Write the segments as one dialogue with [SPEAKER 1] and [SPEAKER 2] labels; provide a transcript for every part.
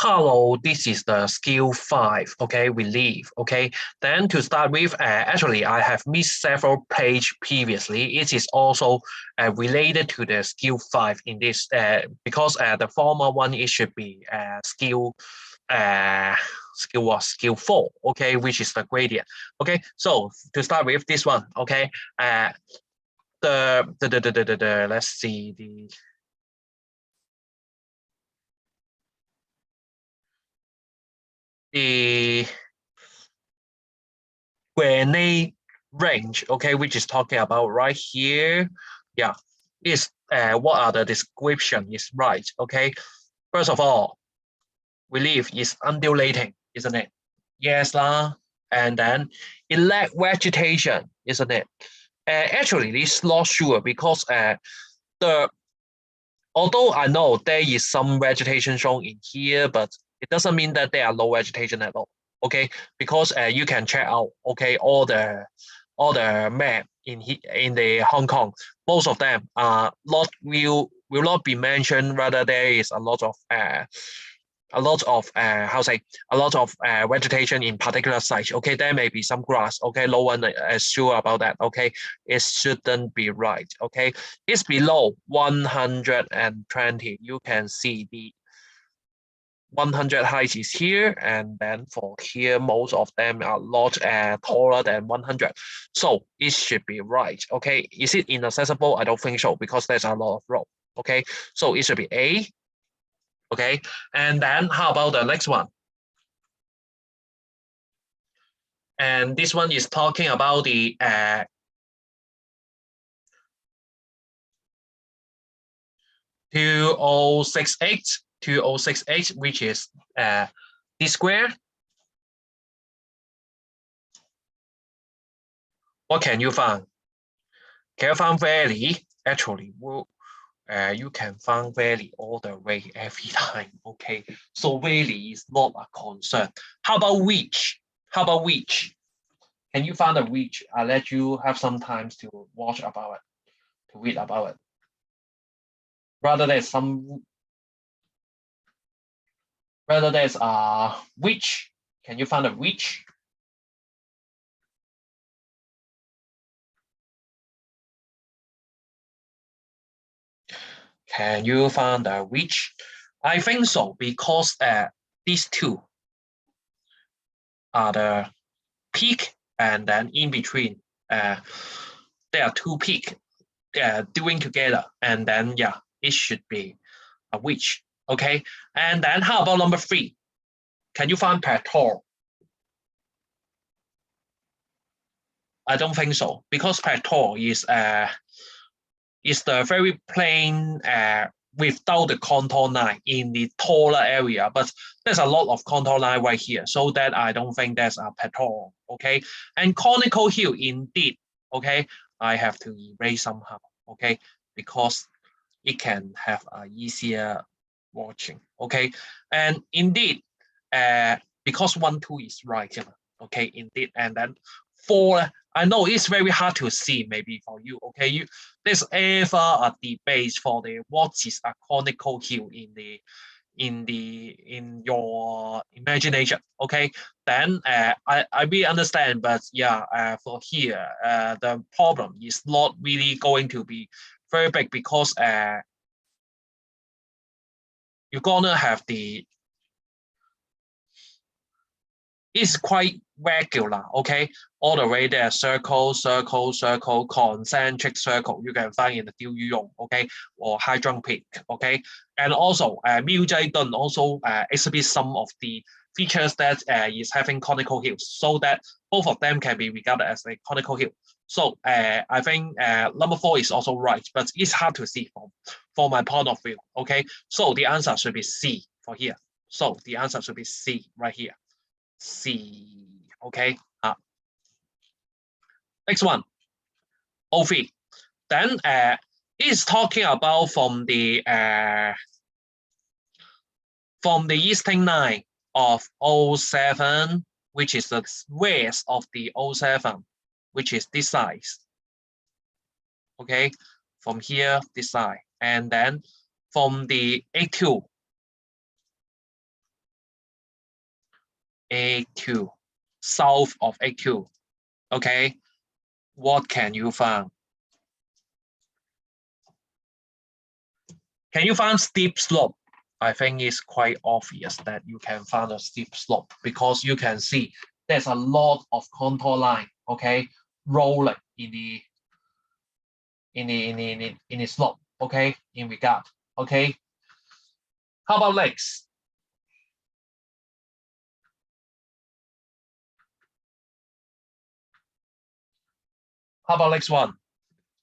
[SPEAKER 1] Hello, this is the skill 5, okay, relief, okay. Then to start with, actually, I have missed several page previously. It is also related to the skill 5 in this, because the former one, it should be uh, skill 4, okay, which is the gradient, okay. So to start with this one, okay, let's see the grenade range, okay, which is talking about right here. Yeah, is what are the description is right, okay. First of all, relief is undulating, isn't it? Yes lah. And then it lack vegetation, isn't it? Actually, it's not sure because the although I know there is some vegetation shown in here, but it doesn't mean that there are no vegetation at all. Okay, because you can check out okay all the map in the Hong Kong. Most of them are not will not be mentioned. Rather, there is how say a lot of vegetation in particular sites. Okay, there may be some grass. Okay, no one is sure about that. Okay, it shouldn't be right. Okay, it's below 120. You can see the 100 height is here, and then for here, most of them are not taller than 100. So it should be right. Okay, is it inaccessible? I don't think so because there's a lot of road. Okay, so it should be A. Okay, and then how about the next one? And this one is talking about the 2068, which is D square. What can you find? Can you find valley? Actually, you can find valley all the way every time. Okay, so valley is not a concern. How about which? How about which? Can you find a which? I'll let you have some time to watch about it, to read about it. Rather there's a which. Can you find a which? Can you find a which? I think so because these two are the peak, and then in between there are two peak doing together, and then yeah, it should be a which. Okay, and then how about number 3? Can you find plateau? I don't think so because plateau is the very plain without the contour line in the taller area, but there's a lot of contour line right here, so that I don't think there's a plateau. Okay, and conical hill indeed. Okay, I have to erase somehow. Okay, because it can have a easier watching. Okay, and indeed, because 1, 2 is right. Okay, indeed, and then 4. I know it's very hard to see maybe for you. Okay, there's ever a debate for the what is a conical hill in your imagination. Okay, then I really understand, but yeah, for here the problem is not really going to be very big because you're gonna have it's quite regular, okay? All the way there, circle, circle, circle, concentric circle, you can find in the Diu Yong, okay? Or High Jump Peak, okay? And also, Miu Jai Dun also exhibits some of the features that is having conical hills, so that both of them can be regarded as a conical hill. So I think number 4 is also right, but it's hard to see from my point of view, okay? So the answer should be C for here. So the answer should be C right here. C. Okay. Next one. O3. Then it's talking about from the eastern line of O7, which is the west of the O7, which is this side. Okay, from here this side, and then from the A2 AQ, south of AQ. Okay, what can you find? Can you find steep slope? I think it's quite obvious that you can find a steep slope because you can see there's a lot of contour line, okay, rolling in the slope, okay, in regard, okay. How about legs? How about next one?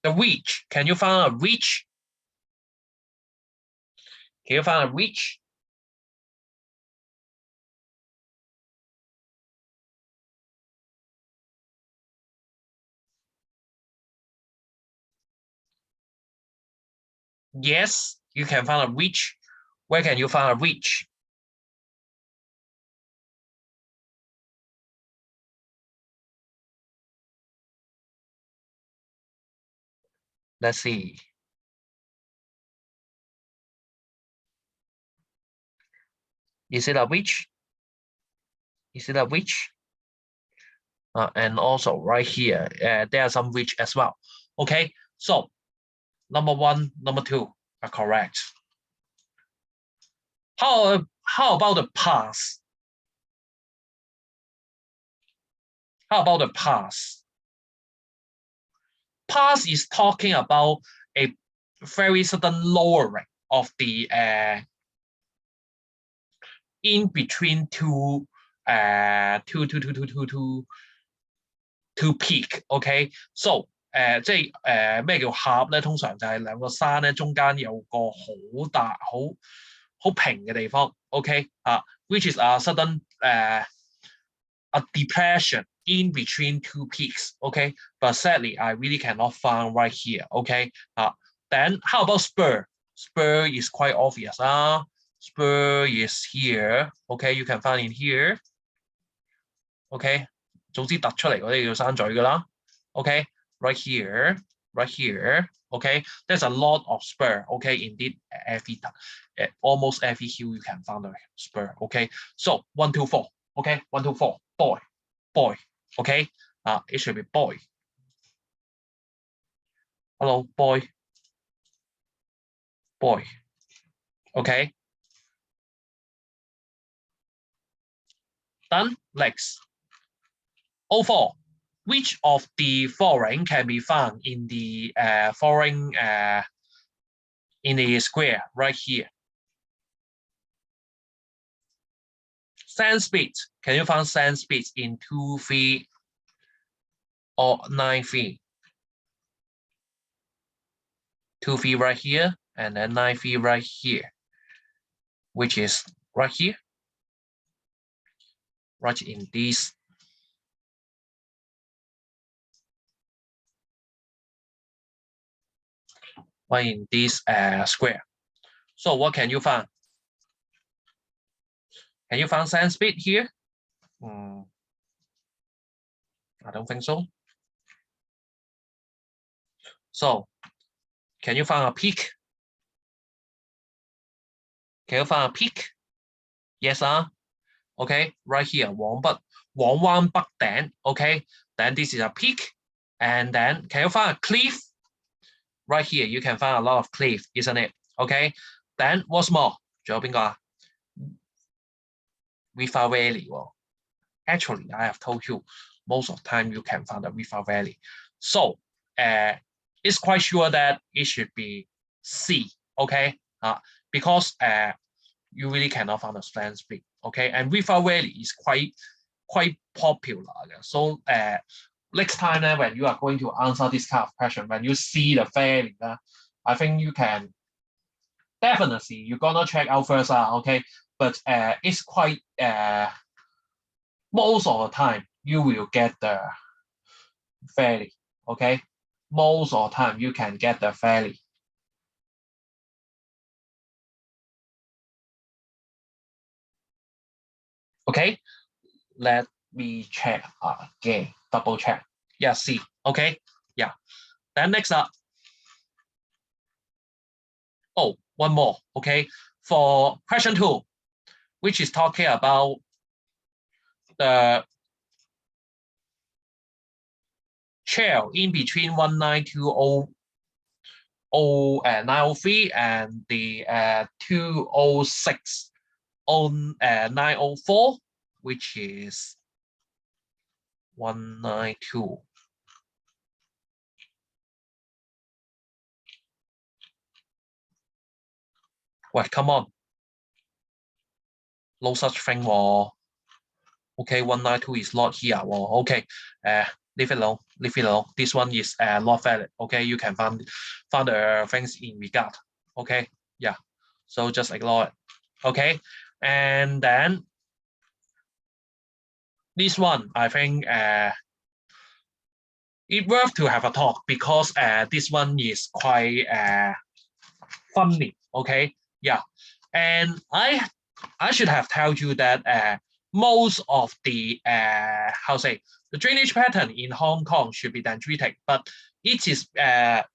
[SPEAKER 1] The reach. Can you find a reach? Can you find a reach? Yes, you can find a reach. Where can you find a reach? Let's see. Is it a reach? Is it a reach? And also right here, there are some reach as well. Okay, so number 1, number 2 are correct. How about the pass? How about the pass? Pass is talking about a very sudden lowering of the in between two peak OK so 即係咩叫峽咧？通常就係兩個山咧，中間有個好大好平嘅地方 OK which is a sudden a depression in between two peaks OK but sadly I really cannot find right here OK then how about spur? Spur is quite obvious spur is here OK you can find in here OK 早知突出嚟嗰啲叫山嘴㗎啦 OK right here OK there's a lot of spur OK indeed almost every hill you can find a spur OK so 1 2 4 OK 1 2 4 boy OK it should be boy hello boy OK done legs 04 which of the following can be found in the following in the square right here? Sand speed. Can you find sand speed in 2 feet or 9 feet? 2 feet right here and then 9 feet right here, which is right here, right in this. Right in this square. So what can you find? Can you find sand speed here? I don't think so. So can you find a peak? Can you find a peak? Yes, okay, right here, 黃灣北頂 okay, then this is a peak, and then can you find a cliff? Right here, you can find a lot of cliff, isn't it? Okay, then what's more? 仲有邊個啊 River Valley. Well, actually, I have told you most of the time you can find the River Valley. So it's quite sure that it should be C, okay? Because you really cannot find a sand speed, okay? And River Valley is quite popular. So next time when you are going to answer this kind of question, when you see the valley, I think you can definitely you're gonna check out first, okay? But it's quite most of the time you will get the valley, okay? Most of the time you can get the valley. Okay, let me check again, double check. Yeah, see, okay, yeah. Then next up, oh, one more, okay? For question 2, which is talking about the channel in between 1920 903 and the 206 904, which is 192. Wait, come on. No such thing. Okay, 192 is not here. Okay, leave it alone. Leave it alone. This one is not valid. Okay, you can find the things in regard. Okay, yeah. So just ignore it. Okay, and then this one, I think it's worth to have a talk because this one is quite funny. Okay, yeah, and I should have told you that most of the the drainage pattern in Hong Kong should be dendritic, but it is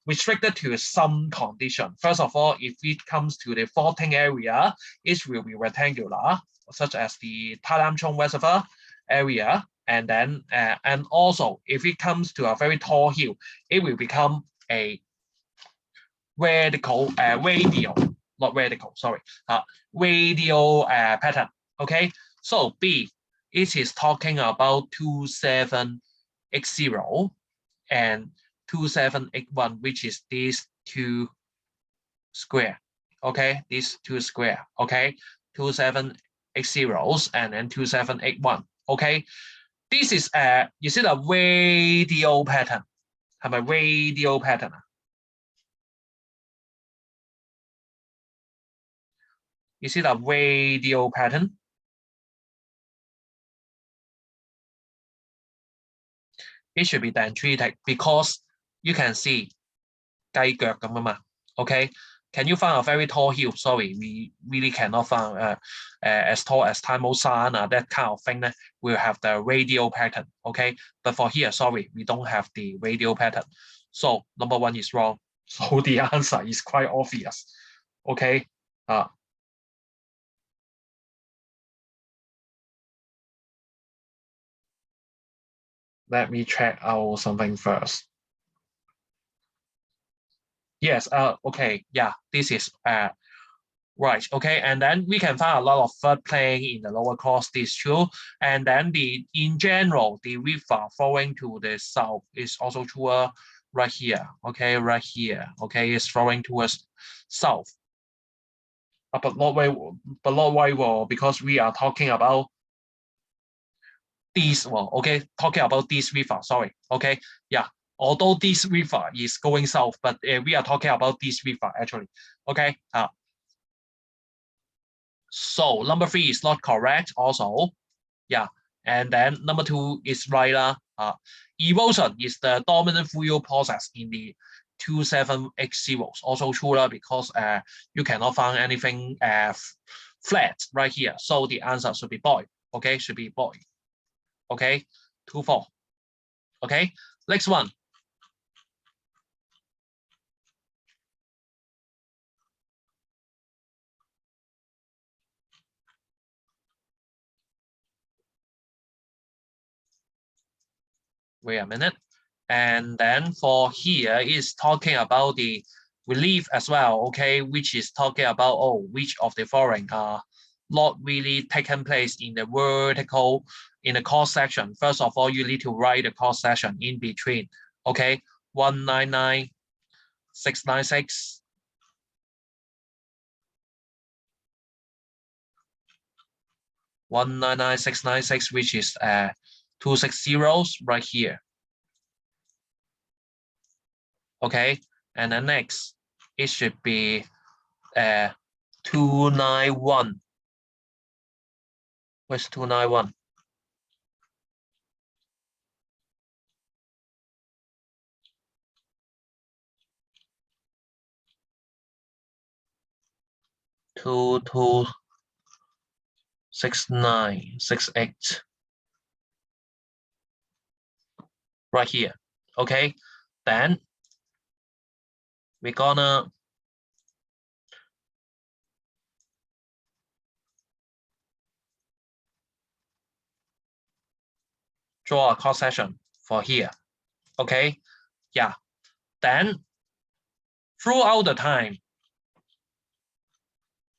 [SPEAKER 1] restricted to some condition. First of all, if it comes to the faulting area, it will be rectangular, such as the Tai Lam Chung Reservoir area, and then and also if it comes to a very tall hill, it will become a radial, not radical, sorry, radial pattern. Okay, so B, it is talking about 2780 and 2781, which is these two square. Okay, these two square. Okay, 2780 and then 2781. Okay, this is a radial pattern? 係咪 radial pattern 啊？ Is it a radial pattern? It should be dendritic because you can see 雞腳咁啊嘛。Okay, can you find a very tall hill? Sorry, we really cannot find as tall as Tai Mo Shan, that kind of thing. We'll have the radial pattern. Okay, but for here, sorry, we don't have the radial pattern. So number one is wrong. So the answer is quite obvious. Okay, let me check out something first. Yes, okay, yeah, this is right, okay, and then we can find a lot of floodplain in the lower coast, this true, and then in general, the river flowing to the south is also true right here, okay, right here, okay, it's flowing towards south, but not very well, because we are talking about this one, okay, talking about this river, sorry, okay, yeah, although this river is going south, but we are talking about this river actually, okay. So number 3 is not correct also, yeah, and then number 2 is right. Erosion is the dominant fuel process in the 2780, also true because you cannot find anything flat right here, so the answer should be boy, okay, should be boy. Okay, 2-4. Okay, next one. Wait a minute. And then for here is talking about the relief as well, okay, which is talking about which of the following are not really taken place in the vertical, in the cross section. First of all, you need to write the cross section in between, okay, 199, 696. 199, 696, which is 260 right here. Okay, and then next, it should be 291. Where's 291? Two 6968 right here. Okay, then we're gonna draw a cross section for here. Okay, yeah. Then throughout the time,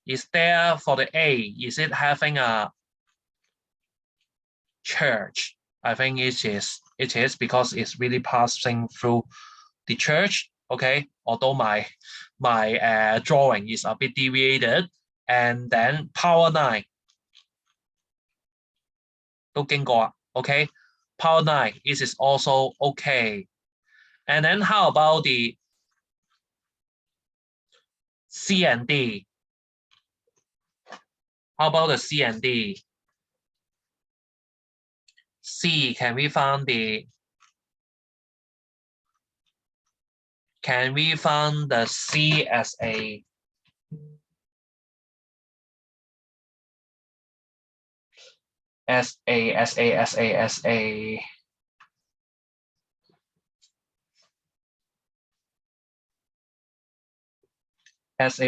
[SPEAKER 1] is there for the A, is it having a church? I think it is because it's really passing through the church. Okay, although my drawing is a bit deviated, and then power 9 都經過 okay, power 9 is also okay. And then how about the C and D? How about the C and D? C, can we find the C as a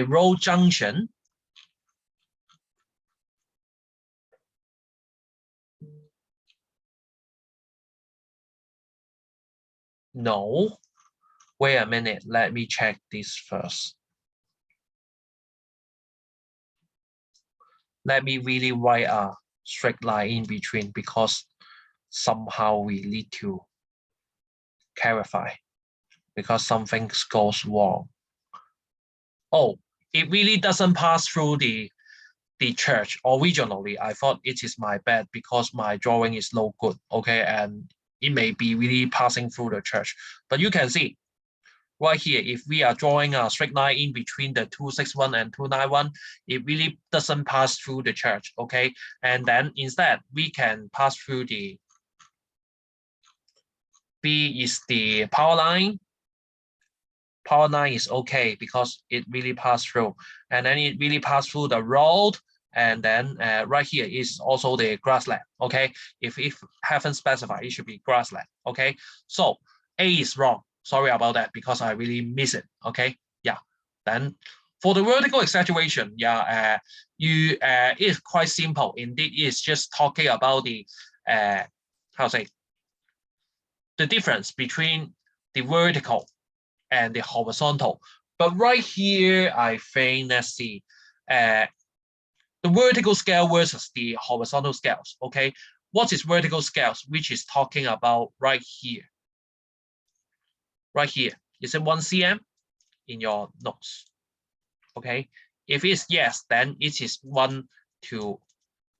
[SPEAKER 1] road junction? No. Wait a minute. Let me check this first. Let me really write a straight line in between because somehow we need to clarify because something goes wrong. Oh, it really doesn't pass through the church. Originally, I thought it is my bad because my drawing is no good, okay, and it may be really passing through the church. But you can see right here, if we are drawing a straight line in between the 261 and 291, it really doesn't pass through the church, okay? And then instead, we can pass through the B is the power line. Power line is okay because it really passed through. And then it really passed through the road. And then right here is also the grassland, okay? If haven't specified, it should be grassland, okay? So A is wrong. Sorry about that because I really miss it, okay? Yeah. Then for the vertical exaggeration, yeah, it's quite simple. Indeed, it's just talking about the, how to say, the difference between the vertical and the horizontal. But right here, I think, let's see, the vertical scale versus the horizontal scales, okay? What is vertical scales, which is talking about right here? Right here, is it 1 cm in your notes? Okay, if it's yes, then it is 1 to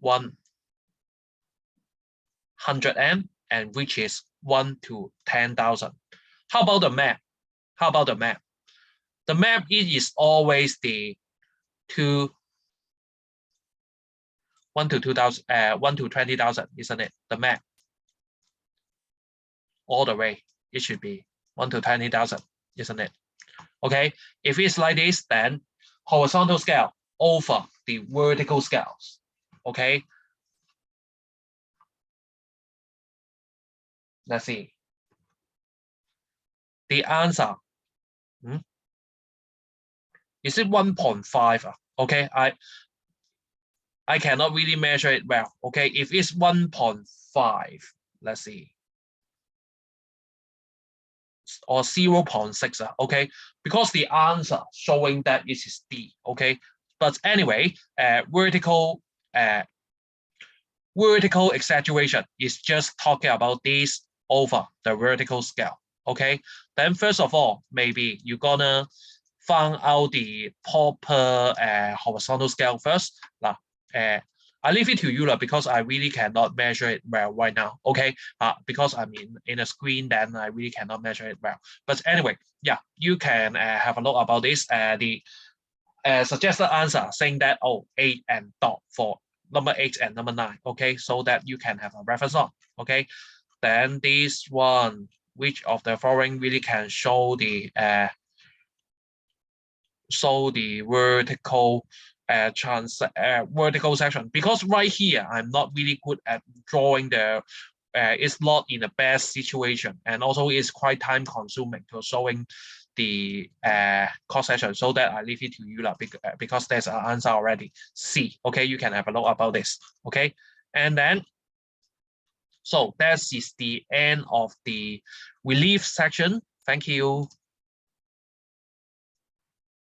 [SPEAKER 1] 100 m, and which is 1 to 10,000. How about the map? How about the map? The map, it is always the 1 to 2,000, 1 to 20,000, isn't it? The map, all the way, it should be 1 to 20,000, isn't it? Okay, if it's like this, then horizontal scale over the vertical scales. Okay, let's see. The answer, is it 1.5? Okay, I cannot really measure it well. Okay, if it's 1.5, let's see, or 0.6, okay, because the answer showing that it is D, okay. But anyway, vertical exaggeration is just talking about this over the vertical scale, okay. Then first of all, maybe you're gonna find out the proper horizontal scale first. Now, I leave it to you because I really cannot measure it well right now, okay? Because I'm in a screen, then I really cannot measure it well. But anyway, yeah, you can have a look about this. The suggested answer saying that, 8 and dot for number 8 and number 9, okay? So that you can have a reference on, okay? Then this one, which of the following really can show the vertical vertical section? Because right here I'm not really good at drawing the it's not in the best situation, and also it's quite time consuming to showing the cross section, so that I leave it to you because there's an answer already. C, okay, you can have a look about this, okay. And then So that is the end of the relief section. Thank you.